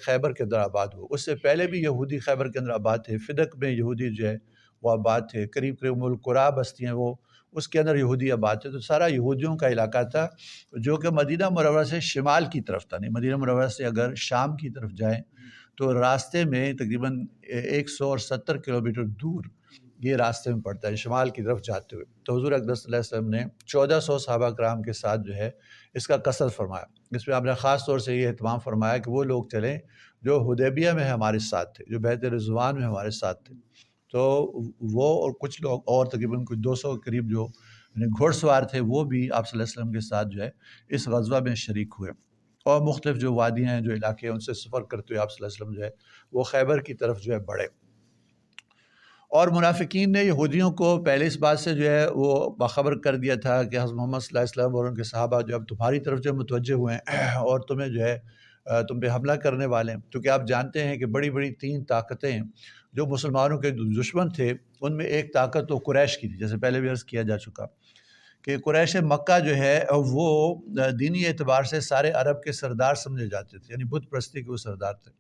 خیبر کے اندر آباد ہوئے۔ اس سے پہلے بھی یہودی خیبر کے اندر آباد تھے، فدق میں یہودی جو ہے وہ آباد تھے، قریب قریب القریٰ بستی ہیں وہ، اس کے اندر یہودی آباد تھے۔ تو سارا یہودیوں کا علاقہ تھا جو کہ مدینہ منورہ سے شمال کی طرف تھا، نہیں مدینہ منورہ سے اگر شام کی طرف جائیں تو راستے میں تقریباً 170 کلومیٹر دور یہ راستے میں پڑتا ہے شمال کی طرف جاتے ہوئے۔ تو حضور اقدس صلی اللہ علیہ وسلم نے 1400 صحابہ کرام کے ساتھ جو ہے اس کا قصد فرمایا۔ اس میں آپ نے خاص طور سے یہ اہتمام فرمایا کہ وہ لوگ چلیں جو حدیبیہ میں ہمارے ساتھ تھے، جو بیعت رضوان میں ہمارے ساتھ تھے۔ تو وہ اور کچھ لوگ اور تقریباً کچھ 200 کے قریب جو گھوڑ سوار تھے وہ بھی آپ صلی اللہ علیہ وسلم کے ساتھ جو ہے اس غزوہ میں شریک ہوئے، اور مختلف جو وادیاں ہیں، جو علاقے ہیں، ان سے سفر کرتے ہوئے آپ صلی اللہ علیہ وسلم جو ہے وہ خیبر کی طرف جو ہے بڑھے۔ اور منافقین نے یہودیوں کو پہلے اس بات سے جو ہے وہ باخبر کر دیا تھا کہ حضرت محمد صلی اللہ علیہ وسلم اور ان کے صحابہ جو اب تمہاری طرف جو متوجہ ہوئے ہیں اور تمہیں جو ہے تم پہ حملہ کرنے والے ہیں، کیونکہ آپ جانتے ہیں کہ بڑی بڑی 3 طاقتیں جو مسلمانوں کے دشمن تھے، ان میں ایک طاقت تو قریش کی تھی، جیسے پہلے بھی عرض کیا جا چکا کہ قریش مکہ جو ہے وہ دینی اعتبار سے سارے عرب کے سردار سمجھے جاتے تھے، یعنی بت پرستی کے وہ سردار تھے۔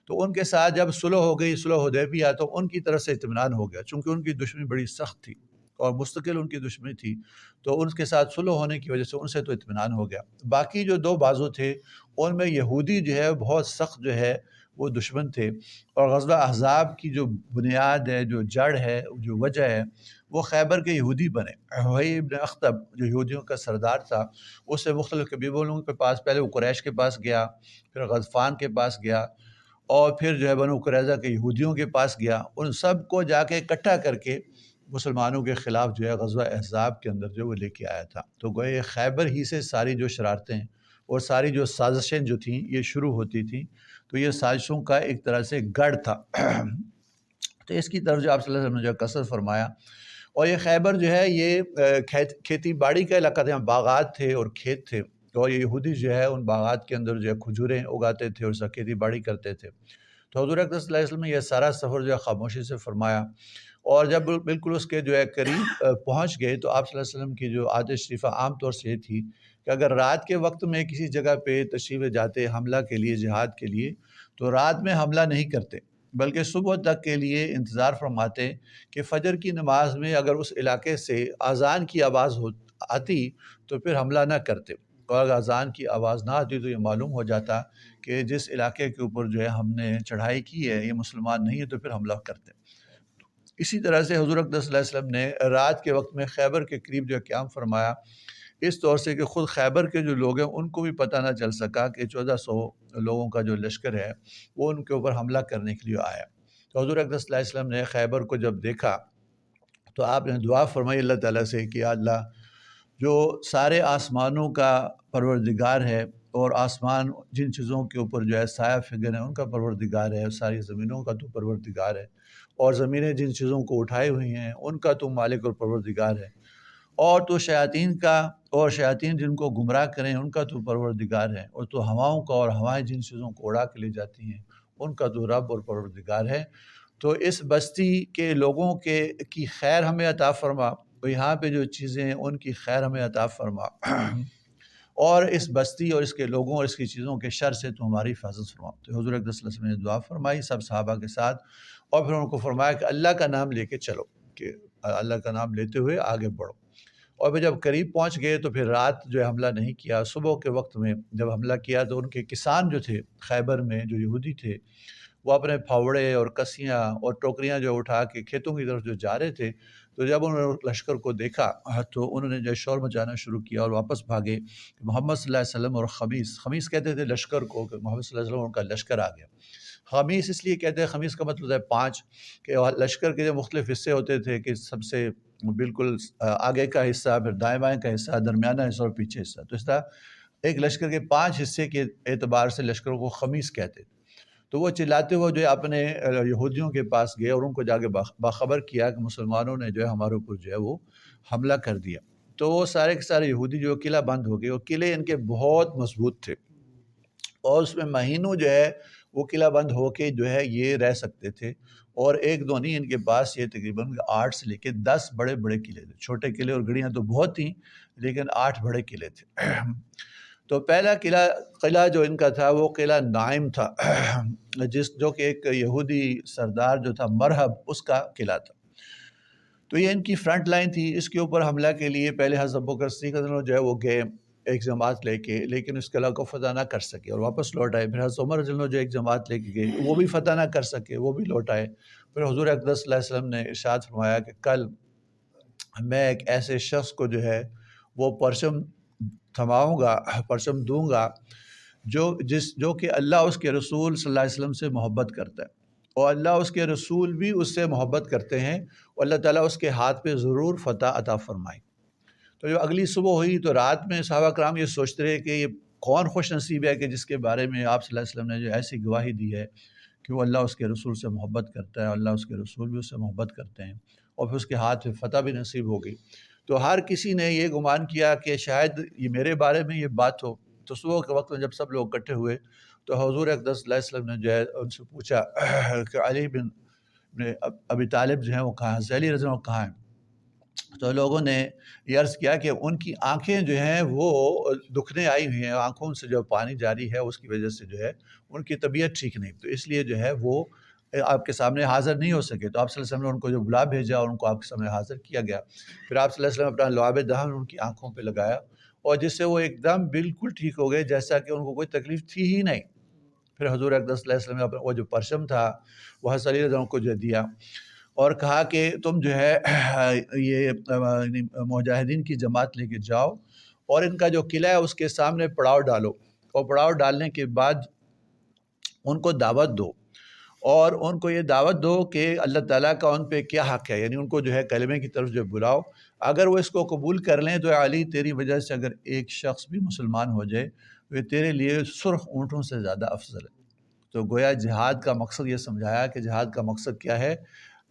تو ان کے ساتھ جب صلح ہو گئی، صلح حدیبیہ، تو ان کی طرف سے اطمینان ہو گیا، چونکہ ان کی دشمنی بڑی سخت تھی اور مستقل ان کی دشمنی تھی، تو ان کے ساتھ صلح ہونے کی وجہ سے ان سے تو اطمینان ہو گیا۔ باقی جو 2 بازو تھے ان میں یہودی جو ہے بہت سخت جو ہے وہ دشمن تھے، اور غزوہ احزاب کی جو بنیاد ہے، جو جڑ ہے، جو وجہ ہے، وہ خیبر کے یہودی بنے۔ وہی ابن اخطب جو یہودیوں کا سردار تھا، اس سے مختلف قبیلوں کے پاس، پہلے وہ قریش کے پاس گیا، پھر غطفان کے پاس گیا، اور پھر جو ہے بنو قریظہ کے یہودیوں کے پاس گیا، ان سب کو جا کے اکٹھا کر کے مسلمانوں کے خلاف جو ہے غزوہ احزاب کے اندر جو وہ لے کے آیا تھا۔ تو گویا خیبر ہی سے ساری جو شرارتیں اور ساری جو سازشیں جو تھیں یہ شروع ہوتی تھیں، تو یہ سازشوں کا ایک طرح سے گڑھ تھا۔ تو اس کی طرف جو آپ صلی اللہ علیہ وسلم نے جو قصد فرمایا، اور یہ خیبر جو ہے یہ کھیتی باڑی کا علاقہ تھا، باغات تھے اور کھیت تھے، اور یہ یہودی جو ہے ان باغات کے اندر جو ہے کھجوریں اگاتے تھے اور اس کا کھیتی باڑی کرتے تھے۔ تو حضور اقدس صلی اللہ علیہ وسلم نے یہ سارا سفر جو ہے خاموشی سے فرمایا، اور جب بالکل اس کے جو ہے قریب پہنچ گئے تو آپ صلی اللہ علیہ وسلم کی جو عادت شریفہ عام طور سے یہ تھی کہ اگر رات کے وقت میں کسی جگہ پہ تشریف جاتے حملہ کے لیے، جہاد کے لیے، تو رات میں حملہ نہیں کرتے، بلکہ صبح تک کے لیے انتظار فرماتے کہ فجر کی نماز میں اگر اس علاقے سے اذان کی آواز آتی تو پھر حملہ نہ کرتے، اور اگر اذان کی آواز نہ آتی تو یہ معلوم ہو جاتا کہ جس علاقے کے اوپر جو ہے ہم نے چڑھائی کی ہے یہ مسلمان نہیں ہے، تو پھر حملہ کرتے۔ اسی طرح سے حضور اقدس صلی اللہ علیہ وسلم نے رات کے وقت میں خیبر کے قریب جو ہے قیام فرمایا، اس طور سے کہ خود خیبر کے جو لوگ ہیں ان کو بھی پتہ نہ چل سکا کہ 1400 لوگوں کا جو لشکر ہے وہ ان کے اوپر حملہ کرنے کے لیے آیا۔ تو حضور اقدس صلی اللہ علیہ وسلم نے خیبر کو جب دیکھا تو آپ نے دعا فرمائی اللہ تعالیٰ سے کہ یا اللہ، جو سارے آسمانوں کا پروردگار ہے اور آسمان جن چیزوں کے اوپر جو ہے سایہ فگن ہے ان کا پروردگار ہے، ساری زمینوں کا تو پروردگار ہے، اور زمینیں جن چیزوں کو اٹھائے ہوئی ہیں ان کا تو مالک اور پروردگار ہے، اور تو شیاطین کا اور شیاطین جن کو گمراہ کریں ان کا تو پروردگار ہے، اور تو ہواؤں کا اور ہوائیں جن چیزوں کو اڑا کے لے جاتی ہیں ان کا تو رب اور پروردگار ہے۔ تو اس بستی کے لوگوں کی خیر ہمیں عطا فرما، تو یہاں پہ جو چیزیں ہیں ان کی خیر ہمیں عطا فرما، اور اس بستی اور اس کے لوگوں اور اس کی چیزوں کے شر سے تو ہماری حفاظت فرما۔ تو حضور اقدس صلی اللہ علیہ وسلم نے دعا فرمائی سب صحابہ کے ساتھ، اور پھر ان کو فرمایا کہ اللہ کا نام لے کے چلو، کہ اللہ کا نام لیتے ہوئے آگے بڑھو۔ اور پھر جب قریب پہنچ گئے تو پھر رات جو ہے حملہ نہیں کیا، صبح کے وقت میں جب حملہ کیا تو ان کے کسان جو تھے خیبر میں، جو یہودی تھے، وہ اپنے پھاوڑے اور کسیاں اور ٹوکریاں جو اٹھا کے کھیتوں کی طرف جو جا رہے تھے، تو جب انہوں نے لشکر کو دیکھا تو انہوں نے جو شور مچانا شروع کیا اور واپس بھاگے کہ محمد صلی اللہ علیہ وسلم اور خمیس کہتے تھے لشکر کو، کہ محمد صلی اللہ علیہ وسلم ان کا لشکر آ گیا۔ خمیس اس لیے کہتے ہیں، خمیس کا مطلب ہے 5، کہ لشکر کے جو مختلف حصے ہوتے تھے کہ سب سے بالکل آگے کا حصہ، پھر دائیں بائیں کا حصہ، درمیانہ حصہ اور پیچھے حصہ، تو اس طرح ایک لشکر کے 5 حصے کے اعتبار سے لشکروں کو خمیس کہتے تھے۔ تو وہ چلاتے ہوئے جو ہے اپنے یہودیوں کے پاس گئے اور ان کو جا کے باخبر کیا کہ مسلمانوں نے جو ہے ہمارے اوپر جو ہے وہ حملہ کر دیا۔ تو وہ سارے کے سارے یہودی جو قلعہ بند ہو گئے، اور قلعے ان کے بہت مضبوط تھے، اور اس میں مہینوں جو ہے وہ قلعہ بند ہو کے جو ہے یہ رہ سکتے تھے، اور ایک دو نہیں، ان کے پاس یہ تقریباً 8 سے لے کے 10 بڑے بڑے قلعے تھے، چھوٹے قلعے اور گڑیاں تو بہت تھیں لیکن 8 بڑے قلعے تھے۔ تو پہلا قلعہ جو ان کا تھا وہ قلعہ نائم تھا جو کہ ایک یہودی سردار جو تھا مرحب اس کا قلعہ تھا۔ تو یہ ان کی فرنٹ لائن تھی، اس کے اوپر حملہ کے لیے پہلے حضرت ابوبکر صدیق رضی اللہ عنہ جو ہے وہ گئے ایک جماعت لے کے، لیکن اس قلعہ کو فتح نہ کر سکے اور واپس لوٹ آئے۔ پھر حضرت عمر رضی اللہ عنہ جو ایک جماعت لے کے گئے، وہ بھی فتح نہ کر سکے، وہ بھی لوٹ آئے۔ پھر حضور اقدس صلی اللہ علیہ وسلم نے ارشاد فرمایا کہ کل میں ایک ایسے شخص کو جو ہے وہ پرچم تھماؤں گا، پرچم دوں گا جو کہ اللہ اس کے رسول صلی اللہ علیہ وسلم سے محبت کرتا ہے، اور اللہ اس کے رسول بھی اس سے محبت کرتے ہیں، اور اللہ تعالیٰ اس کے ہاتھ پہ ضرور فتح عطا فرمائے۔ تو جو اگلی صبح ہوئی تو رات میں صحابہ کرام یہ سوچتے رہے کہ یہ کون خوش نصیب ہے کہ جس کے بارے میں آپ صلی اللہ علیہ وسلم نے جو ایسی گواہی دی ہے کہ وہ اللہ اس کے رسول سے محبت کرتا ہے، اور اللہ اس کے رسول بھی اس سے محبت کرتے ہیں، اور پھر اس کے ہاتھ پہ فتح بھی نصیب ہوگی۔ تو ہر کسی نے یہ گمان کیا کہ شاید یہ میرے بارے میں یہ بات ہو۔ تو صبح کے وقت میں جب سب لوگ اکٹھے ہوئے تو حضور اقدس صلی اللہ علیہ وسلم نے جو ہے ان سے پوچھا کہ علی بن ابی طالب جو ہیں وہ کہاں ہیں، علی رضی اللہ عنہ کہاں ہیں؟ تو لوگوں نے یہ عرض کیا کہ ان کی آنکھیں جو ہیں وہ دکھنے آئی ہوئی ہیں، آنکھوں سے جو پانی جاری ہے اس کی وجہ سے جو ہے ان کی طبیعت ٹھیک نہیں، تو اس لیے جو ہے وہ آپ کے سامنے حاضر نہیں ہو سکے۔ تو آپ صلی اللہ علیہ وسلم نے ان کو جو بلا بھیجا اور ان کو آپ کے سامنے حاضر کیا گیا۔ پھر آپ صلی اللہ علیہ وسلم اپنا لعاب دہن ان کی آنکھوں پہ لگایا، اور جس سے وہ ایک دم بالکل ٹھیک ہو گئے، جیسا کہ ان کو کوئی تکلیف تھی ہی نہیں۔ پھر حضور اقدس صلی اللہ علیہ وسلم نے وہ جو پرچم تھا وہ حضرت علی رضی اللہ عنہ کو جو دیا، اور کہا کہ تم جو ہے یہ مجاہدین کی جماعت لے کے جاؤ اور ان کا جو قلعہ ہے اس کے سامنے پڑاؤ ڈالو، اور پڑاؤ ڈالنے کے بعد ان کو دعوت دو، اور ان کو یہ دعوت دو کہ اللہ تعالیٰ کا ان پہ کیا حق ہے، یعنی ان کو جو ہے کلمے کی طرف جو بلاؤ۔ اگر وہ اس کو قبول کر لیں تو علی تیری وجہ سے اگر ایک شخص بھی مسلمان ہو جائے تو یہ تیرے لیے سرخ اونٹوں سے زیادہ افضل ہے۔ تو گویا جہاد کا مقصد یہ سمجھایا کہ جہاد کا مقصد کیا ہے،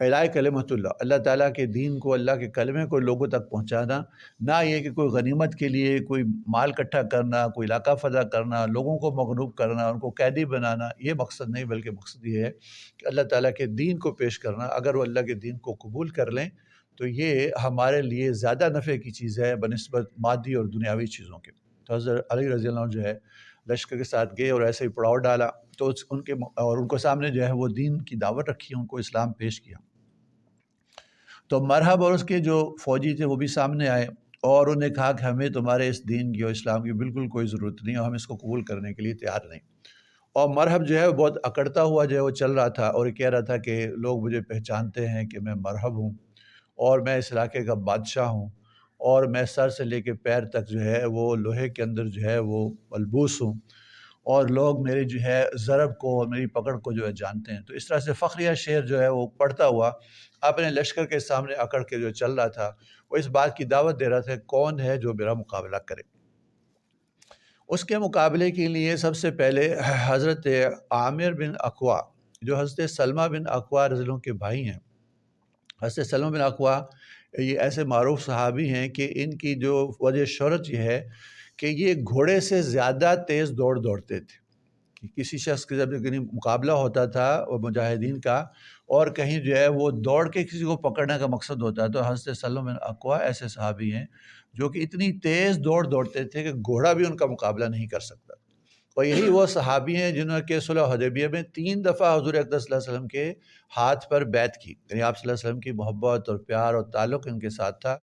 اعلاء کلمت اللہ، اللہ تعالیٰ کے دین کو، اللہ کے کلمے کو لوگوں تک پہنچانا، نہ یہ کہ کوئی غنیمت کے لیے کوئی مال اکٹھا کرنا، کوئی علاقہ فتح کرنا، لوگوں کو مغلوب کرنا، ان کو قیدی بنانا، یہ مقصد نہیں، بلکہ مقصد یہ ہے کہ اللہ تعالیٰ کے دین کو پیش کرنا۔ اگر وہ اللہ کے دین کو قبول کر لیں تو یہ ہمارے لیے زیادہ نفع کی چیز ہے بنسبت مادی اور دنیاوی چیزوں کے۔ تو حضرت علی رضی اللہ عنہ جو ہے لشکر کے ساتھ گئے اور ایسے ہی پڑاؤ ڈالا، تو ان کو سامنے جو ہے وہ دین کی دعوت رکھی، ان کو اسلام پیش کیا۔ تو مرحب اور اس کے جو فوجی تھے وہ بھی سامنے آئے، اور انہوں نے کہا کہ ہمیں تمہارے اس دین کی اور اسلام کی بالکل کوئی ضرورت نہیں، اور ہم اس کو قبول کرنے کے لیے تیار نہیں۔ اور مرحب جو ہے وہ بہت اکڑتا ہوا جو ہے وہ چل رہا تھا، اور یہ کہہ رہا تھا کہ لوگ مجھے پہچانتے ہیں کہ میں مرحب ہوں، اور میں اس علاقے کا بادشاہ ہوں، اور میں سر سے لے کے پیر تک جو ہے وہ لوہے کے اندر جو ہے وہ ملبوس ہوں، اور لوگ میری جو ہے ضرب کو اور میری پکڑ کو جو ہے جانتے ہیں۔ تو اس طرح سے فخریہ شعر جو ہے وہ پڑھتا ہوا اپنے لشکر کے سامنے اکڑ کے جو چل رہا تھا، وہ اس بات کی دعوت دے رہا تھا کون ہے جو میرا مقابلہ کرے۔ اس کے مقابلے کے لیے سب سے پہلے حضرت عامر بن اقوا، جو حضرت سلمہ بن اقوا رضی اللہ عنہ کے بھائی ہیں، حضرت سلمہ بن اقوا یہ ایسے معروف صحابی ہیں کہ ان کی جو وجہ شہرت یہ ہے کہ یہ گھوڑے سے زیادہ تیز دوڑتے تھے، کہ کسی شخص کے جب کہیں مقابلہ ہوتا تھا وہ مجاہدین کا، اور کہیں جو ہے وہ دوڑ کے کسی کو پکڑنے کا مقصد ہوتا ہے، تو حضرت سلمہ بن اقوا ایسے صحابی ہیں جو کہ اتنی تیز دوڑتے تھے کہ گھوڑا بھی ان کا مقابلہ نہیں کر سکتا۔ اور یہی وہ صحابی ہیں جنہوں نے صلح حدیبیہ میں 3 دفعہ حضور اقدس صلی اللہ علیہ وسلم کے ہاتھ پر بیعت کی، یعنی آپ صلی اللہ علیہ وسلم کی محبت اور پیار اور تعلق ان کے ساتھ تھا۔